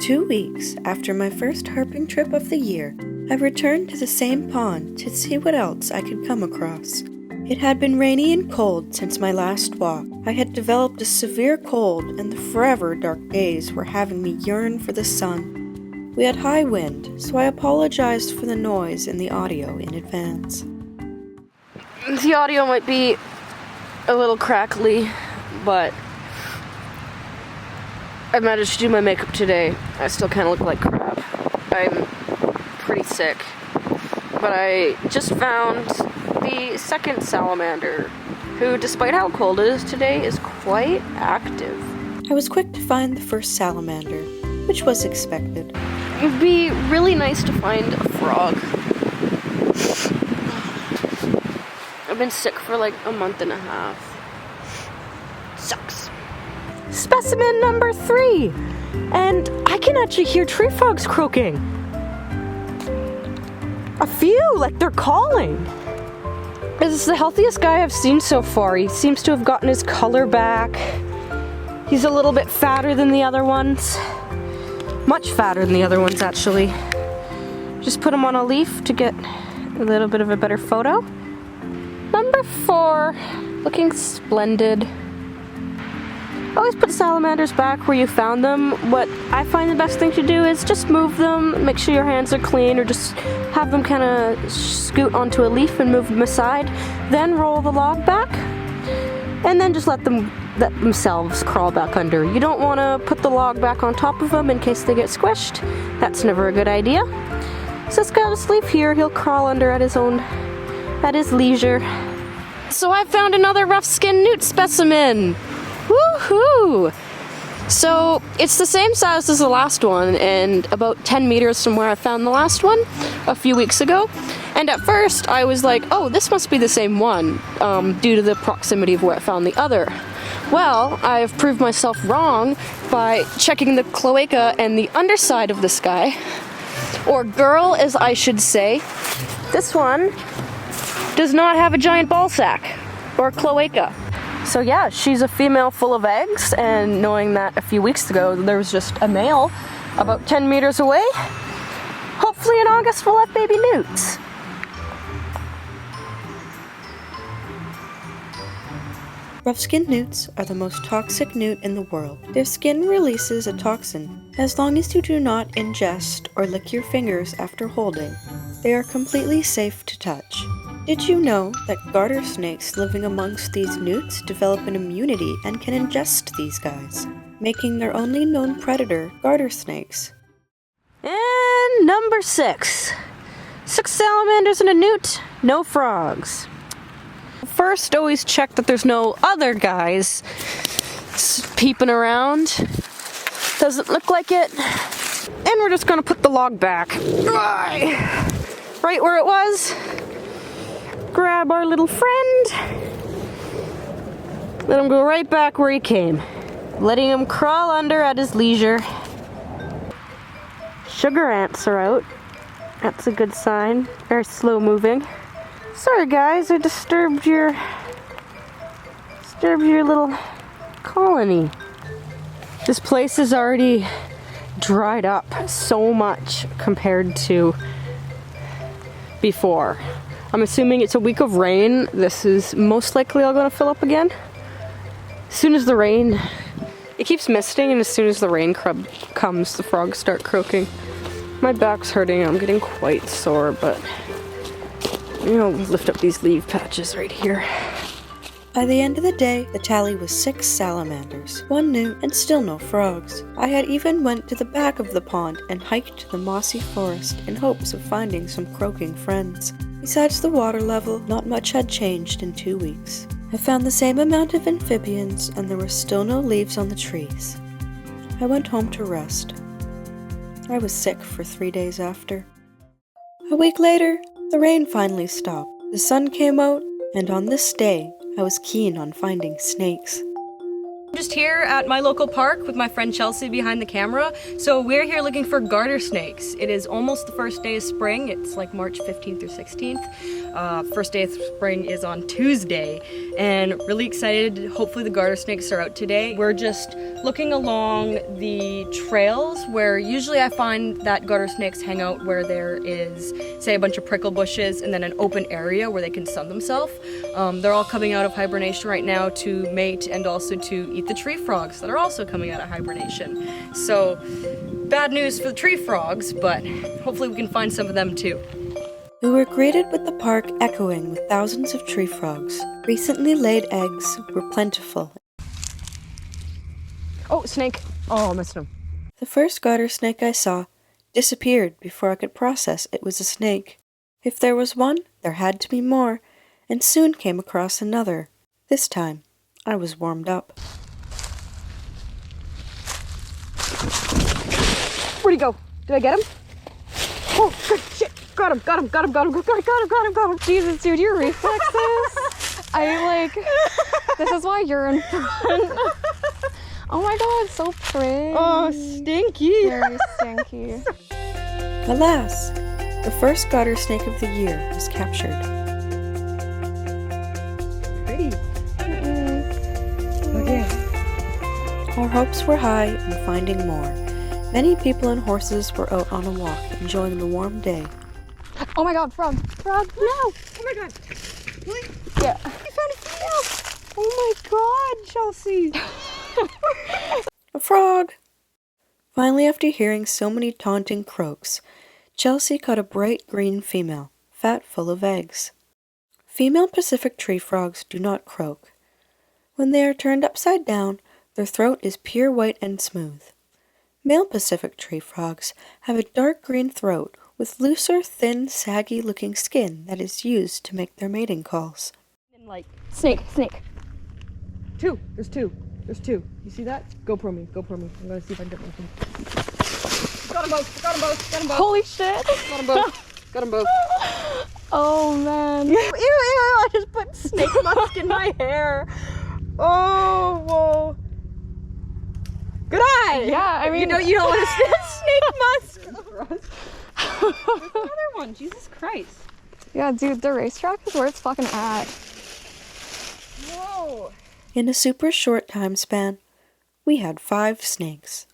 2 weeks after my first herping trip of the year, I returned to the same pond to see what else I could come across. It had been rainy and cold since my last walk. I had developed a severe cold, and the forever dark days were having me yearn for the sun. We had high wind, so I apologized for the noise in the audio in advance. The audio might be a little crackly, but I managed to do my makeup today. I still kind of look like crap. I'm pretty sick. But I just found the second salamander, who, despite how cold it is today, is quite active. I was quick to find the first salamander, which was expected. It would be really nice to find a frog. I've been sick for like a month and a half. Sucks. Specimen number 3! And I can actually hear tree frogs croaking. A few, like they're calling. This is the healthiest guy I've seen so far. He seems to have gotten his color back. He's a little bit fatter than the other ones. Much fatter than the other ones, actually. Just put him on a leaf to get a little bit of a better photo. Number 4, looking splendid. Always put salamanders back where you found them. What I find the best thing to do is just move them, make sure your hands are clean, or just have them kind of scoot onto a leaf and move them aside. Then roll the log back, and then just let themselves crawl back under. You don't want to put the log back on top of them in case they get squished. That's never a good idea. So this guy will just leave here. He'll crawl under at his leisure. So I found another rough-skinned newt specimen. Woohoo! So it's the same size as the last one, and about 10 meters from where I found the last one a few weeks ago. And at first I was like, oh, this must be the same one, due to the proximity of where I found the other. Well, I've proved myself wrong by checking the cloaca and the underside of this guy, or girl as I should say. This one does not have a giant ball sack, or cloaca. So yeah, she's a female full of eggs, and knowing that a few weeks ago there was just a male about 10 meters away, hopefully in August we'll have baby newts. Rough-skinned newts are the most toxic newt in the world. Their skin releases a toxin. As long as you do not ingest or lick your fingers after holding, they are completely safe to touch. Did you know that garter snakes living amongst these newts develop an immunity and can ingest these guys, making their only known predator garter snakes? And number 6. 6 salamanders and a newt, no frogs. First, always check that there's no other guys peeping around. Doesn't look like it. And we're just gonna put the log back. Right where it was. Grab our little friend. Let him go right back where he came. Letting him crawl under at his leisure. Sugar ants are out. That's a good sign. Very slow moving. Sorry guys, I disturbed your little colony. This place is already dried up so much compared to before. I'm assuming it's a week of rain. This is most likely all going to fill up again. As soon as the rain, it keeps misting, and as soon as the rain comes, the frogs start croaking. My back's hurting. I'm getting quite sore, but I'll lift up these leaf patches right here. By the end of the day, the tally was 6 salamanders, 1 newt, and still no frogs. I had even went to the back of the pond and hiked the mossy forest in hopes of finding some croaking friends. Besides the water level, not much had changed in 2 weeks. I found the same amount of amphibians, and there were still no leaves on the trees. I went home to rest. I was sick for 3 days after. A week later, the rain finally stopped. The sun came out, and on this day, I was keen on finding snakes. Just here at my local park with my friend Chelsey behind the camera. So we're here looking for garter snakes. It is almost the first day of spring. It's like March 15th or 16th. First day of spring is on Tuesday, and really excited. Hopefully the garter snakes are out today. We're just looking along the trails where usually I find that garter snakes hang out where there is, say, a bunch of prickle bushes and then an open area where they can sun themselves. They're all coming out of hibernation right now to mate and also to eat the tree frogs that are also coming out of hibernation. So, bad news for the tree frogs, but hopefully we can find some of them too. We were greeted with the park echoing with thousands of tree frogs. Recently laid eggs were plentiful. Oh, snake. Oh, I missed him. The first garter snake I saw disappeared before I could process it was a snake. If there was one, there had to be more, and soon came across another. This time, I was warmed up. Where'd he go? Did I get him? Oh, good shit. Got him. Jesus, dude, your reflexes. This is why you're in front. Oh my god, so pretty. Oh, stinky. Very stinky. Alas, the first garter snake of the year was captured. Pretty. Okay. Our hopes were high in finding more. Many people and horses were out on a walk, enjoying the warm day. Oh my god, frog, no. Oh my god. Really? Yeah. I found a female. Oh my god, Chelsey. A frog! Finally, after hearing so many taunting croaks, Chelsey caught a bright green female, fat full of eggs. Female Pacific tree frogs do not croak. When they are turned upside down, their throat is pure white and smooth. Male Pacific tree frogs have a dark green throat with looser, thin, saggy-looking skin that is used to make their mating calls. And Snake. There's two. You see that? GoPro me. I'm gonna see if I can get one. Got them both. Holy shit. Got them both. Oh man. Ew, I just put snake musk in my hair. Oh, whoa. Good eye. Yeah, I mean, you don't want to snake musk. There's another one. Jesus Christ. Yeah, dude, the racetrack is where it's fucking at. Whoa. In a super short time span, we had 5 snakes.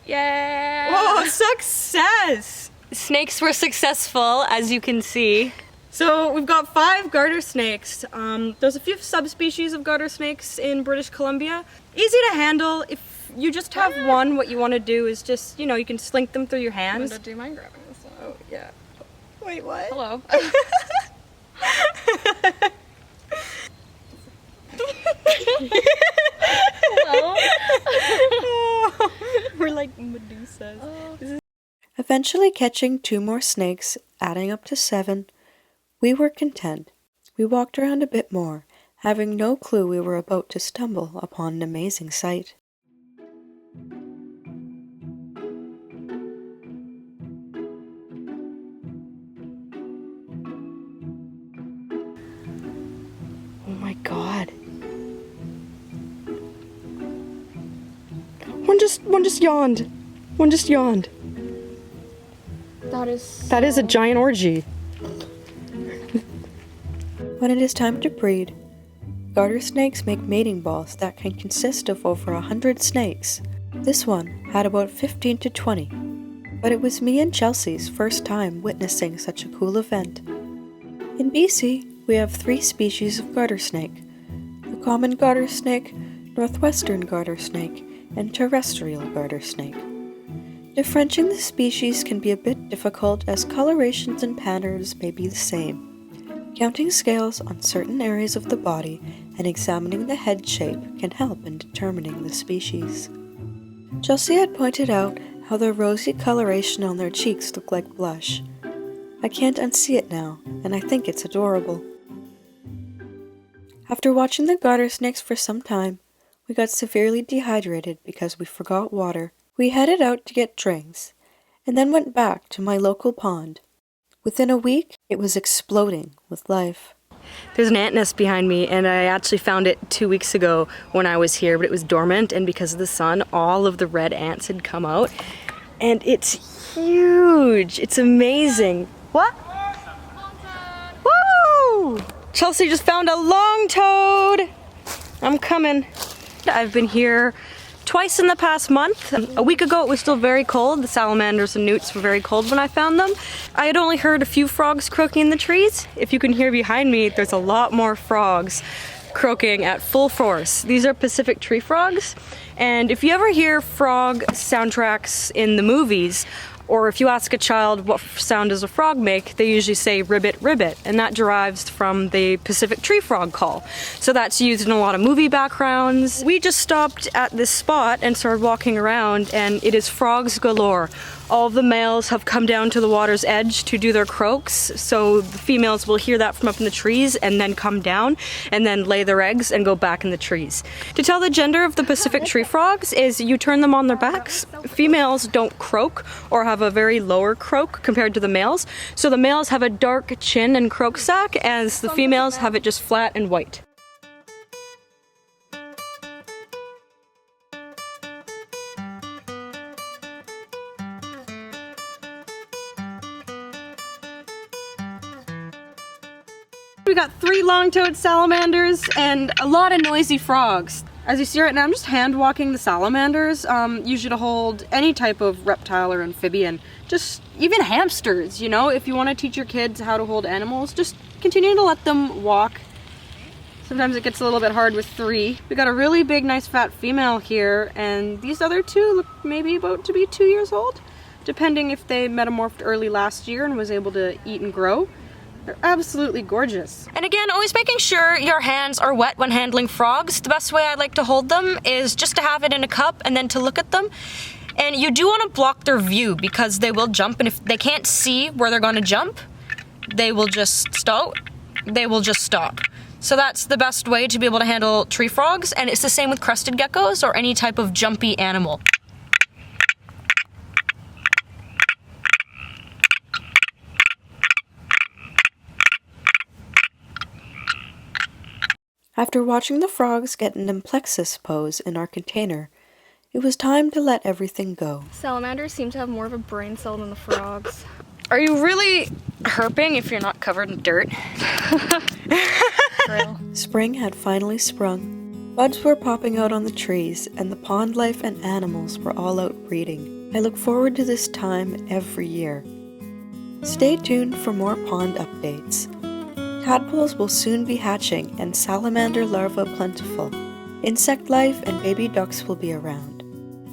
Yeah. Whoa, success. Snakes were successful, as you can see. So we've got 5 garter snakes. There's a few subspecies of garter snakes in British Columbia. Easy to handle. If you just have one, what you want to do is just, you can slink them through your hands. Do you mind grabbing this one? Oh, yeah. Wait, what? Hello. Hello? We're like Medusas. Eventually catching 2 more snakes, adding up to 7, we were content. We walked around a bit more, having no clue we were about to stumble upon an amazing sight. Oh my god. One just yawned. One just yawned. That is That is a giant orgy. When it is time to breed, garter snakes make mating balls that can consist of over 100 snakes. This one had about 15 to 20, but it was me and Chelsey's first time witnessing such a cool event. In BC, we have 3 species of garter snake: the common garter snake, northwestern garter snake, and terrestrial garter snake. Differentiating the species can be a bit difficult as colorations and patterns may be the same. Counting scales on certain areas of the body and examining the head shape can help in determining the species. Chelsey had pointed out how their rosy coloration on their cheeks look like blush. I can't unsee it now, and I think it's adorable. After watching the garter snakes for some time, we got severely dehydrated because we forgot water. We headed out to get drinks, and then went back to my local pond. Within a week, it was exploding with life. There's an ant nest behind me, and I actually found it 2 weeks ago when I was here, but it was dormant, and because of the sun, all of the red ants had come out. And it's huge. It's amazing. What? Woo! Chelsey just found a long toad. I'm coming. I've been here twice in the past month. A week ago it was still very cold. The salamanders and newts were very cold when I found them. I had only heard a few frogs croaking in the trees. If you can hear behind me, there's a lot more frogs croaking at full force. These are Pacific tree frogs, and if you ever hear frog soundtracks in the movies, or if you ask a child what sound does a frog make, they usually say ribbit, ribbit, and that derives from the Pacific tree frog call. So that's used in a lot of movie backgrounds. We just stopped at this spot and started walking around, and it is frogs galore. All of the males have come down to the water's edge to do their croaks, so the females will hear that from up in the trees and then come down and then lay their eggs and go back in the trees. To tell the gender of the Pacific tree frogs is you turn them on their backs. Females don't croak or have a very lower croak compared to the males, so the males have a dark chin and croak sac, as the females have it just flat and white. We got 3 long-toed salamanders and a lot of noisy frogs. As you see right now, I'm just hand walking the salamanders, usually to hold any type of reptile or amphibian. Just even hamsters, you know, if you want to teach your kids how to hold animals, just continue to let them walk. Sometimes it gets a little bit hard with 3. We got a really big, nice fat female here, and these other 2 look maybe about to be 2 years old, depending if they metamorphed early last year and was able to eat and grow. They're absolutely gorgeous. And again, always making sure your hands are wet when handling frogs. The best way I like to hold them is just to have it in a cup and then to look at them. And you do want to block their view because they will jump, and if they can't see where they're going to jump, they will just stop. So that's the best way to be able to handle tree frogs, and it's the same with crested geckos or any type of jumpy animal. After watching the frogs get an amplexus pose in our container, it was time to let everything go. Salamanders seem to have more of a brain cell than the frogs. Are you really herping if you're not covered in dirt? Spring had finally sprung. Buds were popping out on the trees, and the pond life and animals were all out breeding. I look forward to this time every year. Stay tuned for more pond updates. Tadpoles will soon be hatching and salamander larvae plentiful. Insect life and baby ducks will be around.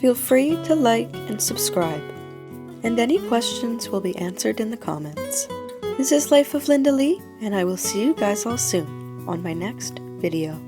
Feel free to like and subscribe. And any questions will be answered in the comments. This is Life of Linda Lee, and I will see you guys all soon on my next video.